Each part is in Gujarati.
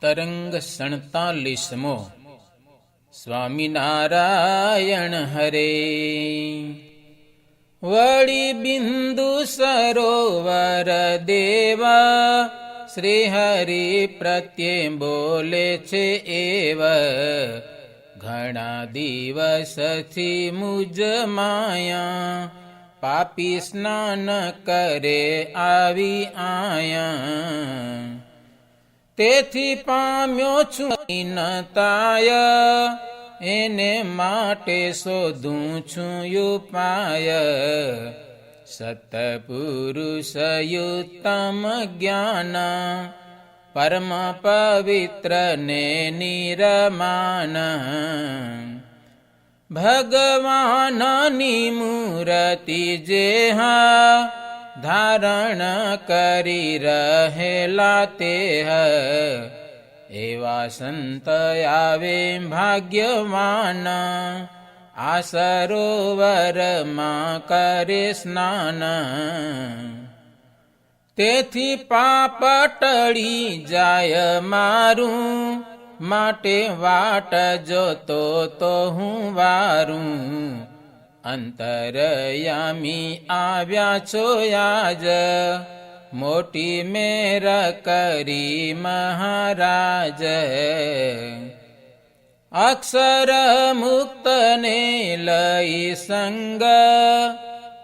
તરંગ 47મો સ્વામિનારાયણ હરે. વળી બિંદુ સરોવર દેવા શ્રી હરિ પ્રત્યે બોલે છે એવ, ઘણા દિવસથી મુજ માયા પાપી સ્નાન કરે આવી આયા. તેથી પામ્યો છું નતાય, એને માટે શોધું છું ઉપાય. સતપુરુષયુત્તમ જ્ઞાન પરમ પવિત્ર ને નિરમાન. ભગવાનની મૂર્તિ જેહા ધારણ કરી રહેલા તેહ, એવા સંત આવે ભાગ્યવાન. આ સરોવરમાં કરે સ્નાન. તેથી પાપ ટળી જાય મારું, માટે વાટ જોતો તો હું વારું. અંતરયામી આવ્યા છો આજ, મોટી મેર કરી મહારાજ. અક્ષર મુક્તને લઈ સંગ,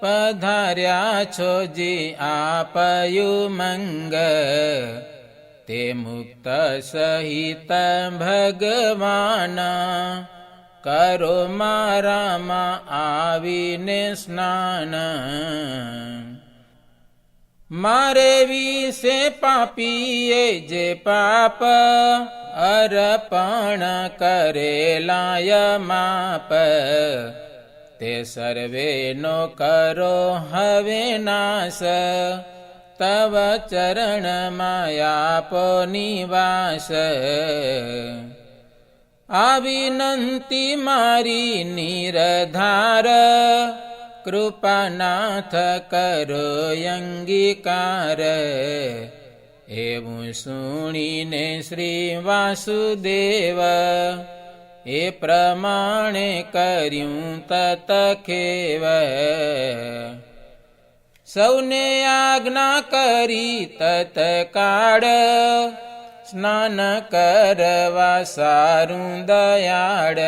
પધાર્યા છો જી આપયું મંગ. તે મુક્ત સહિત ભગવાન, કરો મારામાં આવીને સ્નાન. મારે વિશે પાપીએ જે પાપ અર્પણ કરેલાય માપ, તે સર્વેનો કરો હવે નાશ. તવ ચરણમાં આપો નિવાસ. આ વિનંતી મારી નિરધાર, કૃપાનાથ કરો અંગીકાર. એવું સુણીને શ્રી વાસુદેવ, એ પ્રમાણે કર્યું તતખેવ. સૌને આજ્ઞા કરી તત્કાળ, સ્નાન કરવા સારું દયાળ.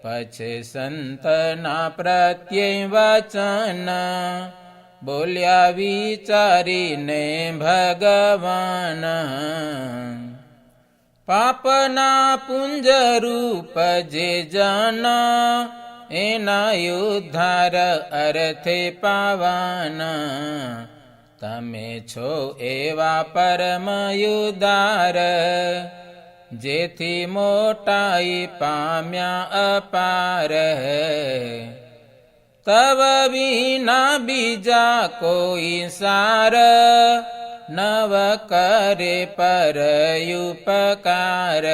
પછી સંતના પ્રત્યે વચન, બોલ્યા વિચારીને ભગવાન. પાપના પુંજરૂપ જે જન, એના ઉદ્ધાર અર્થે પાવન. તમે છો એવા પરમ ઉદાર, જેથી મોટાઈ પામ્યા અપાર. તવ વિના બીજા કોઈ સાર, નવ કરે પર ઉપકાર.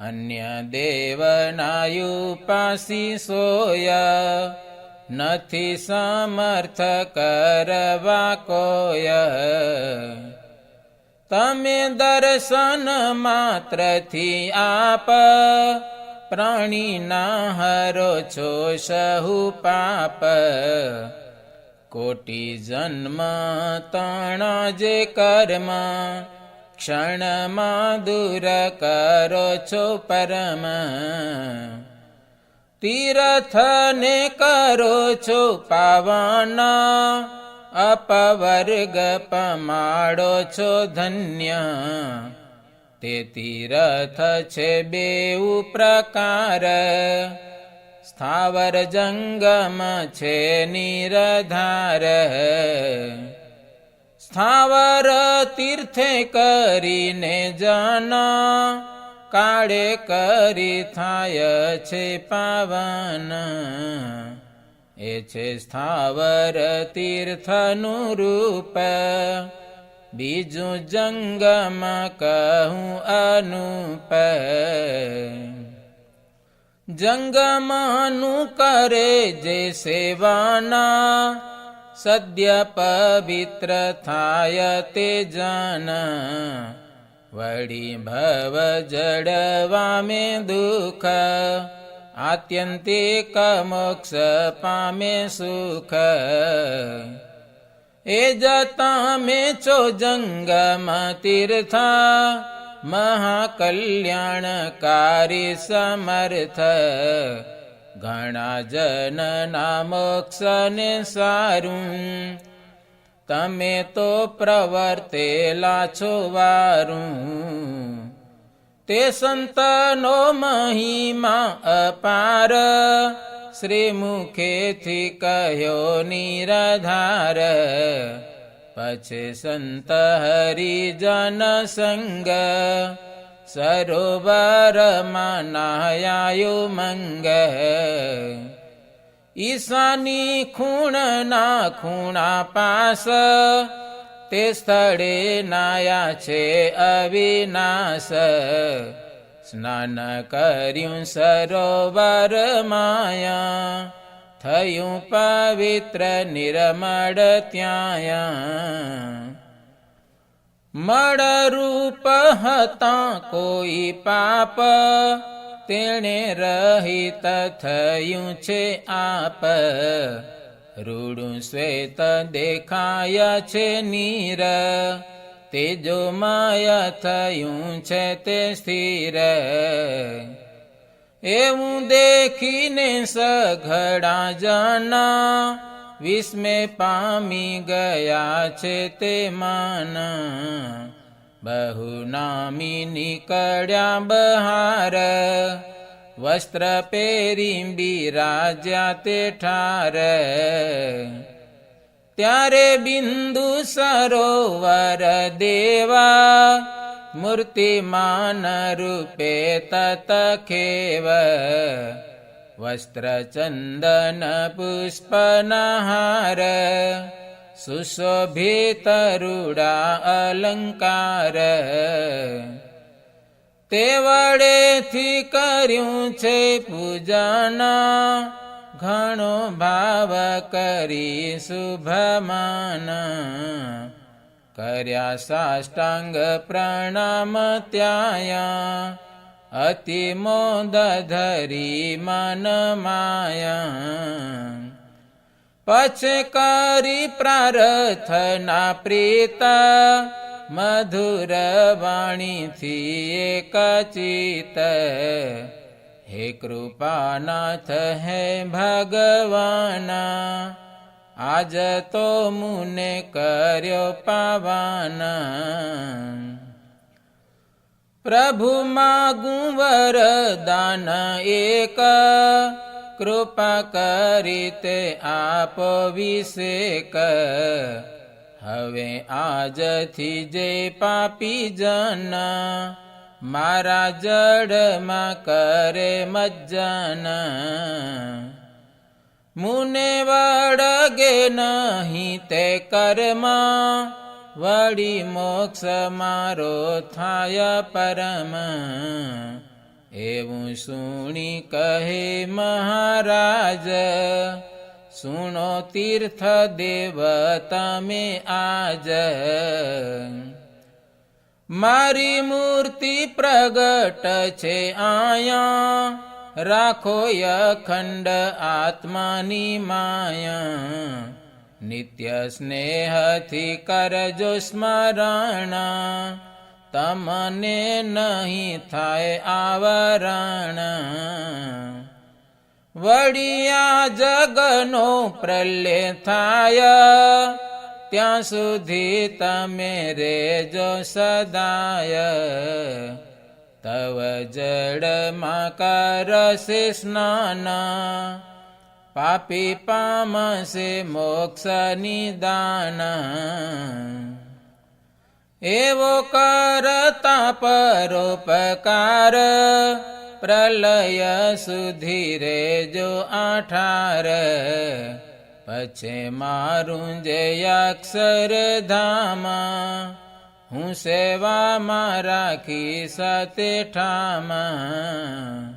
અન્ય દેવના ઉપાસી સોય, નથી સમર્થ કરવા કોય. તમે દર્શન માત્રથી આપ, પ્રાણીના હરો છો સહુ પાપ. કોટી જન્મ તણ જે કર્મ, ક્ષણમાં દૂર કરો છો પરમ. તીર્થને કરો છો પાવન, અપવર્ગ પમાડો છો ધન્ય. તે તીર્થ છે બેઉ પ્રકાર, સ્થાવર જંગમ છે નિરધાર. સ્થાવર તીર્થે કરીને જન, કાળે કરી થાય છે પાવન. એ છે સ્થાવર તીર્થનું રૂપ, બીજું જંગમ કહું અનુપ. જંગમનું કરે જે સેવાના, સદ્ય પવિત્ર થાય તે જન. વળી ભવ જડવામે દુઃખ આત્યંતિક મોક્ષ પામે સુખ એ જતા મેં છો જંગમ તીર્થા મહાકલ્યાણકારી સમર્થ ઘણા જનના મોક્ષને સારું તમે તો પ્રવર્તેલા છો વારું તે સંતનો મહિમા અપાર શ્રી મુખેથી કહ્યો નિરાધાર પછી સંત હરિજન સંગ સરોવરમાં નાહ્યાયો મંગ ઈશાની ખૂણના ખૂણા પાસ તે સ્થળે નાયા છે અવિનાશ સ્નાન કર્યું સરોવર માયા થયું પવિત્ર નિર્મળ ત્યાં મળરૂપ હતા કોઈ પાપ તેણે રહિત થયું છે આપ રૂડું શ્વેત દેખાય છે નીર તેજોમય થયું છે તે સ્થિર એવું દેખીને સઘળા જના વિસ્મે પામી ગયા છે તે માન બહુ નામી નીકળ્યા બહાર વસ્ત્ર પહેરી બિરાજ્યા તે ઠાર ત્યારે બિંદુ સરોવર દેવા મૂર્તિમાન રૂપે તત ખેવ વસ્ત્ર ચંદન પુષ્પનહાર સુશોભિત રૂડા અલંકાર તે વડેથી કર્યું છે પૂજના ઘણો ભાવ કરી શુભમાન કર્યા સાષ્ટાંગ પ્રણામ ત્યાયા અતિ મોદ ધરી મન માયા પછી કરી પ્રાર્થના પ્રીતા મધુર વાણીથી એક ચિત હે કૃપાનાથ હે ભગવાના આજ તો મુને કર્યો પાવાના પ્રભુ માગું વરદાન એક કૃપા કરી તે આપો વિષેક હવે આજથી જે પાપી જન મારા જડમાં કરે મજ્જન મુને વળગે નહીં તે કર્મ વળી મોક્ષ મારો થાય પરમ એવું સુણી કહે મહારાજ સુણો તીર્થ દેવ તમે આજ મારી મૂર્તિ પ્રગટ છે આયા રાખો અખંડ આત્માની માયા નિત્ય સ્નેહથી કરજો સ્મરણ તમને નહીં થાય આવરણ વડિયા જગનો પ્રલય થાય ત્યાં સુધી તમે રેજો સદાય તવ જળમાં કરશે સ્નાન પાપી પામશે મોક્ષ નિદાન એવો કરતા પરોપકાર પ્રલય સુધી રેજો આઠાર પછી મારું જે અક્ષરધામા હું સેવામાં રાખી સતે ઠામા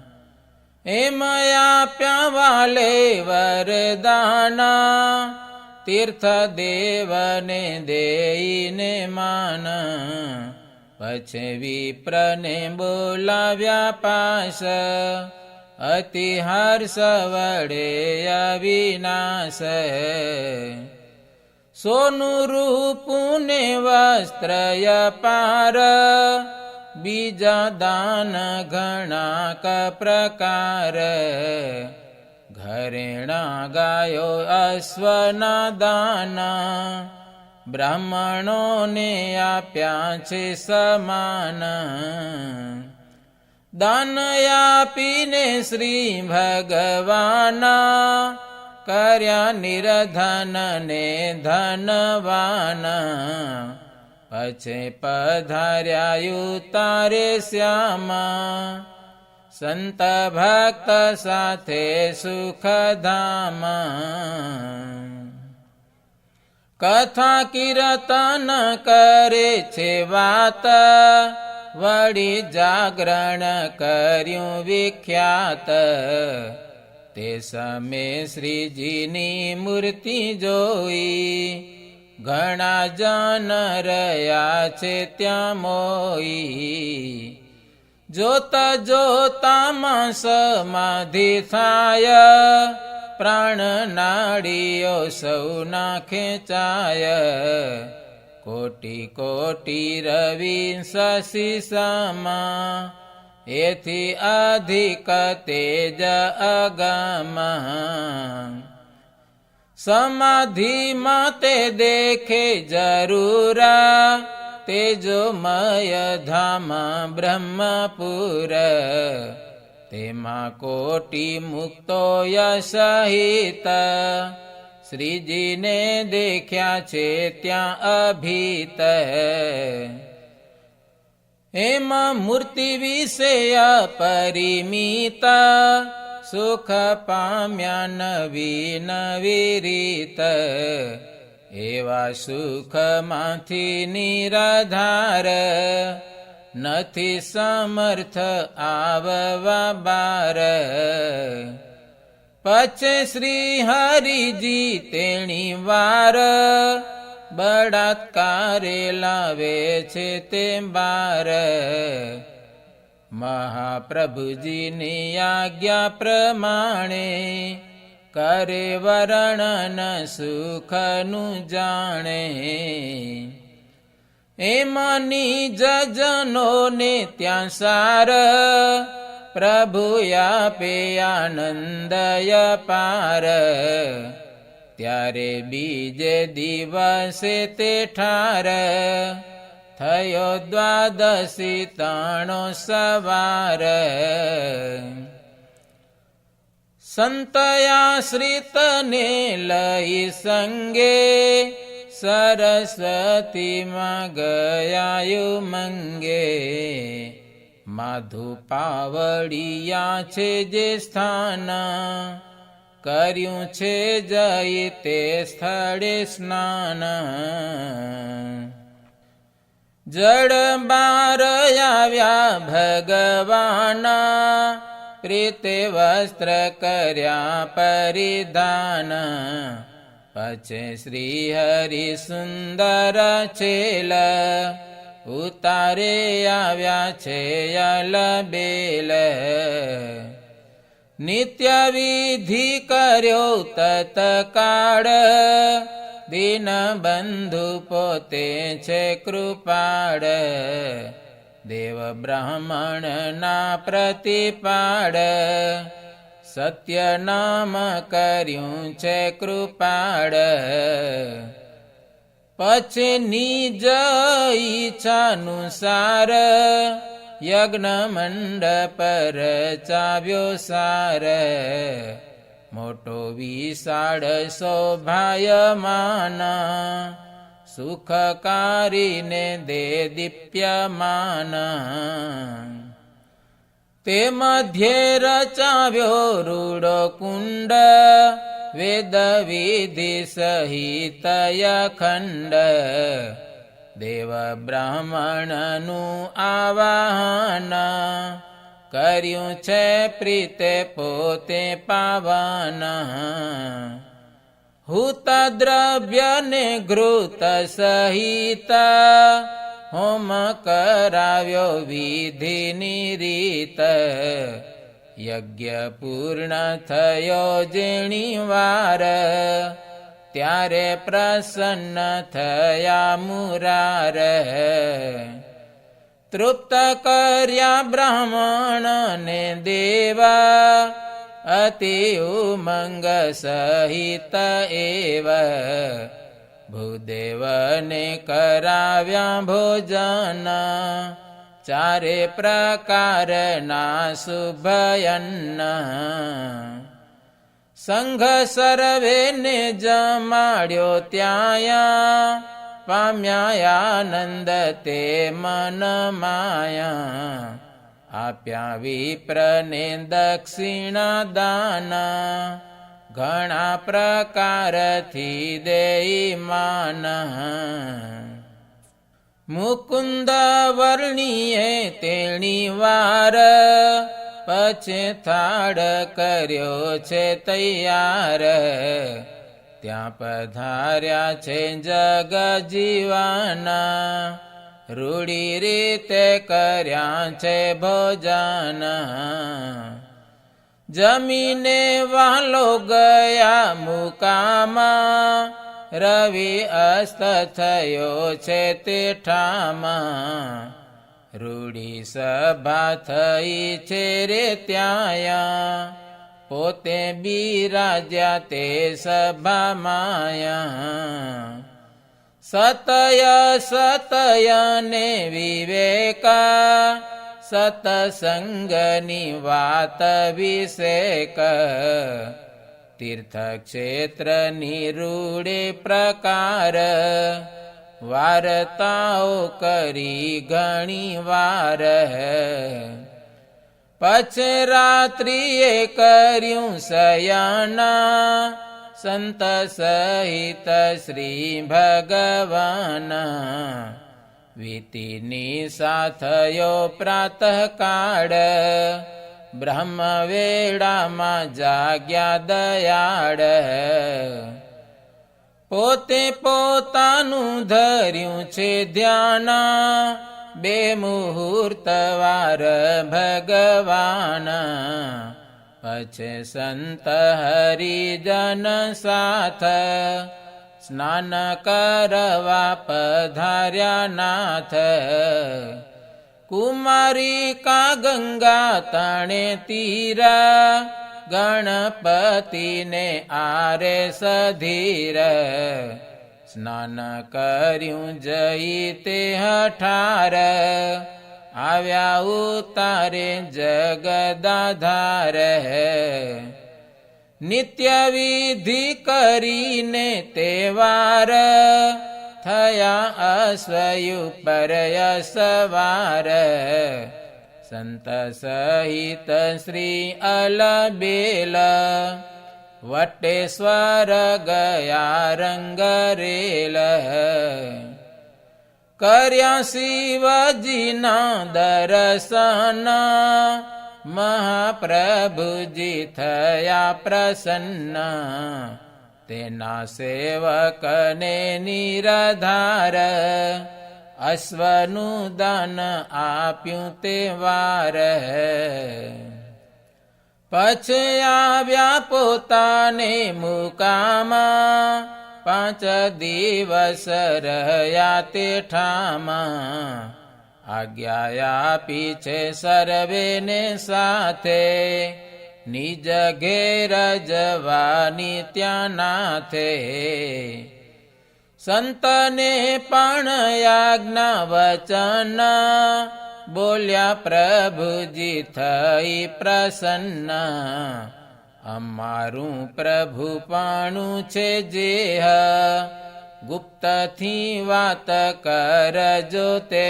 એમ આપ્યા વાલે વરદાના તીર્થ દેવને દેઈને માન પછી વિપ્રને બોલાવ્યા પાસ, અતિ હર્ષ વડે અવિનાશ. સોનું રૂપું ને વસ્ત્ર અપાર, બીજા દાન ઘણા પ્રકાર. ઘરેણા ગાયો અશ્વના દાના, બ્રાહ્મણોને આપ્યા છે સમાન. દાન આપીને શ્રી ભગવાના, કર્યા નિર્ધન ને ધનવાન. પછી પધાર્યા ઉતારે શ્યામા, સંત ભક્ત સાથે સુખધામ. કથા કીર્તન કરે છે વાત, વળી જાગરણ કર્યું વિખ્યાત. તે સમયે શ્રીજીની મૂર્તિ જોઈ, ઘણા જન રહ્યા છે ત્યાં મોઈ. જોતા જોતામાં સમાધિ થાય, પ્રાણ નાડીઓ સૌના ખેંચાય. કોટી કોટી રવિ શશી સમા, એથી અધિક તેજ અગમ. સમાધિમાં તે દેખે જરૂર, તેજોમય ધામ બ્રહ્મપુર. તેમાં કોટી મુક્તોય સહિત, શ્રીજીને દેખ્યા છે ત્યાં અભીત. એમાં મૂર્તિ વિશે અપરિમિત, સુખ પામ્યા નવી નવી રીત. એવા સુખમાંથી નિરાધાર, નથી સમર્થ આવવા બાર. પછી શ્રી હરિજી તેણી વાર, બળાત્કારે લાવે છે તે બાર. મહાપ્રભુજીની આજ્ઞા પ્રમાણે, કરે વર્ણન સુખનું જાણે. એમાંની જજનોને ત્યાં સાર, પ્રભુ આપે આનંદય પાર. ત્યારે બીજે દિવસે તે ઠાર, થયો દ્વાદશી તાણો સવાર. સંતયાશ્રિતને લઈ સંગે, સરસ્વતીમાં ગયા મંગે. માધુ પાવડિયા છે જે સ્થાન, કર્યું છે જઈ તે સ્થળે સ્નાન. જળ બાર આવ્યા ભગવાના, પ્રીતે વસ્ત્ર કર્યા પરિધાન. પછી શ્રી હરિ સુંદર છેલ, ઉતારે આવ્યા છે અલબેલ. નિત્ય વિધિ કર્યો તત્કાળ, દીનબંધુ પોતે છે કૃપાળ. દેવ બ્રાહ્મણના પ્રતિપાળ, સત્ય નામ કર્યું છે કૃપાળ. પછી નિજ ઈચ્છાનુસાર, યજ્ઞ મંડપ રચાવ્યો સાર. મોટો વિશાળ શોભાયમાન, સુખકારીને દે દીપ્યમાન. તે મધ્યે રચાવ્યો રૂડો કુંડ, વેદ વિધિ સહિત અખંડ. દેવ બ્રાહ્મણનું આવાહન, કર્યું છે પ્રીતે પોતે પાવન. હુત દ્રવ્ય ને ઘૃત સહિત, હોમ કરાવ્યો વિધિની રીત યજ્ઞ પૂર્ણ થયો જેણી વાર ત્યારે પ્રસન્ન થયા મુરાર તૃપ્ત કર્યા બ્રાહ્મણ ને દેવા અતિ ઉમંગ સહિત એવ ભૂદેવને કરાવ્યા ભોજન ચારે પ્રકારના શુભયન્ન સંઘ સર્વેને જમાડ્યો ત્યાં પામ્યા આનંદ તે મન માયા આપ્યા વિપ્રને દક્ષિણા દાન ઘણા પ્રકારથી દેઈ માન મુકુંદ વર્ણીએ તેણી વાર પછી થાળ કર્યો છે તૈયાર ત્યાં પધાર્યા છે જગ જીવાના રૂડી રીતે કર્યા છે ભોજન જમીને વાલો ગયા મુકામાં રવિ અસ્ત થયો છે તે ઠામાં રૂડી સભા થઈ છે રે ત્યાં પોતે બિરાજ્યા તે સભામાં સતય સતય ને વિવેકા સતસંગની વાત વિષેક તીર્થક્ષેત્રની રૂડે પ્રકાર વાર્તાઓ કરી ઘણી વાર પછી રાત્રિએ કર્યું શયના સંત સહિત શ્રી ભગવાન વીતિની સાથયો પ્રાતઃકાળ બ્રહ્મ વેળામાં જાગ્યા દયાળ પોતે પોતાનું ધર્યું છે ધ્યાન બે મુહૂર્ત વાર ભગવાન પછી સંત હરિજન સાથ સ્નાન કરવા પધાર્યા નાથ કુમારી કા ગંગા તણે તીરા ગણપતિને આરે સધીર સ્નાન કર્યું જઈ તે હઠાર આવ્યા ઉતારે જગદાધાર નિત્ય વિધિ કરીને તે વાર થયા અશ્વયુ પરયસવાર સંત સહિત શ્રી અલબેલ વટેશ્વર ગયા રંગરેલ કર્યા શિવજીના દર્શન મહાપ્રભુજી થયા પ્રસન્ન તેના સેવકને નિરાધાર અશ્વનું દાન આપ્યું તે વાર પછી આવ્યા પોતાને મુકામાં 5 દિવસ રહ્યા તે ઠામાં આજ્ઞા આપી છે સર્વેને સાથે નિજ ઘેર જવાની ત્યાં નાથે સંતને પણ આજ્ઞા વચન બોલ્યા પ્રભુજી થઈ પ્રસન્ન અમારું પ્રભુપાણું છે જેહ ગુપ્તથી વાત કરજો તે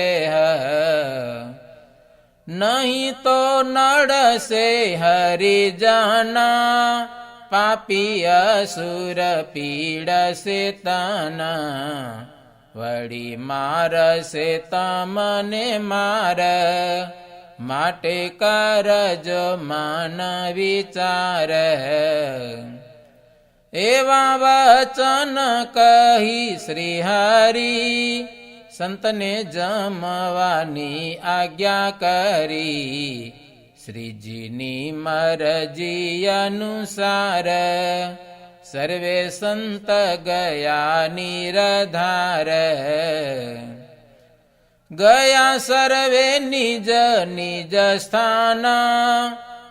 નહીં તો નડશે હરિજના પાપી અસુર પીડશે તના વળી મારશે તમને માર માટે કરજો માન વિચાર એવા વચન કહી શ્રી હરિ સંતને જમવાની આજ્ઞા કરી શ્રીજીની મરજી અનુસાર સર્વે સંત ગયા નિરધાર ગયા સર્વે નિજ નિજ સ્થાન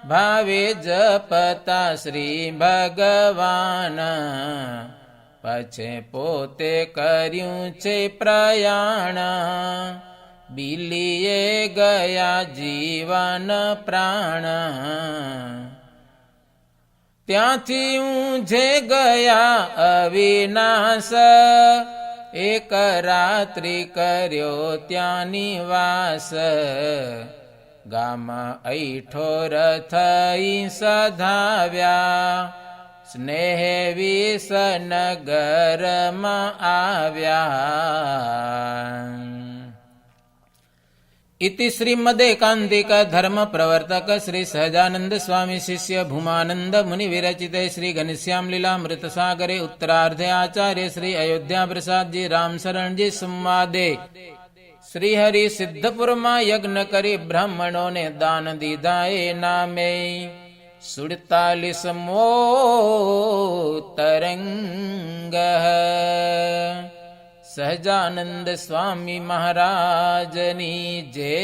ભાવે જપતા શ્રી ભગવાન પછે પોતે કર્યું છે પ્રયાણ બિલીએ ગયા જીવન પ્રાણ ત્યાંથી ઊંઝે ગયા અવિનાશ એક રાત્રિ કર્યો ત્યાં નિવાસ ગામ ઐઠોર થઈ સધાવ્યા સ્નેહ વિસનગરમાં આવ્યા इति श्रीमदेकांतिक धर्म प्रवर्तक श्री सहजानंद स्वामी शिष्य भूमानंद मुनि विरचिते श्री घनश्याम लीलामृत सागरे उत्तरार्धे आचार्य श्री अयोध्या प्रसाद जी राम शरण जी संवादे श्री हरि सिद्धपुर में यज्ञ करी ब्राह्मणों ने दान दीधा ए नामे 47मो तरंग સહજાનંદ સ્વામી મહારાજની જય।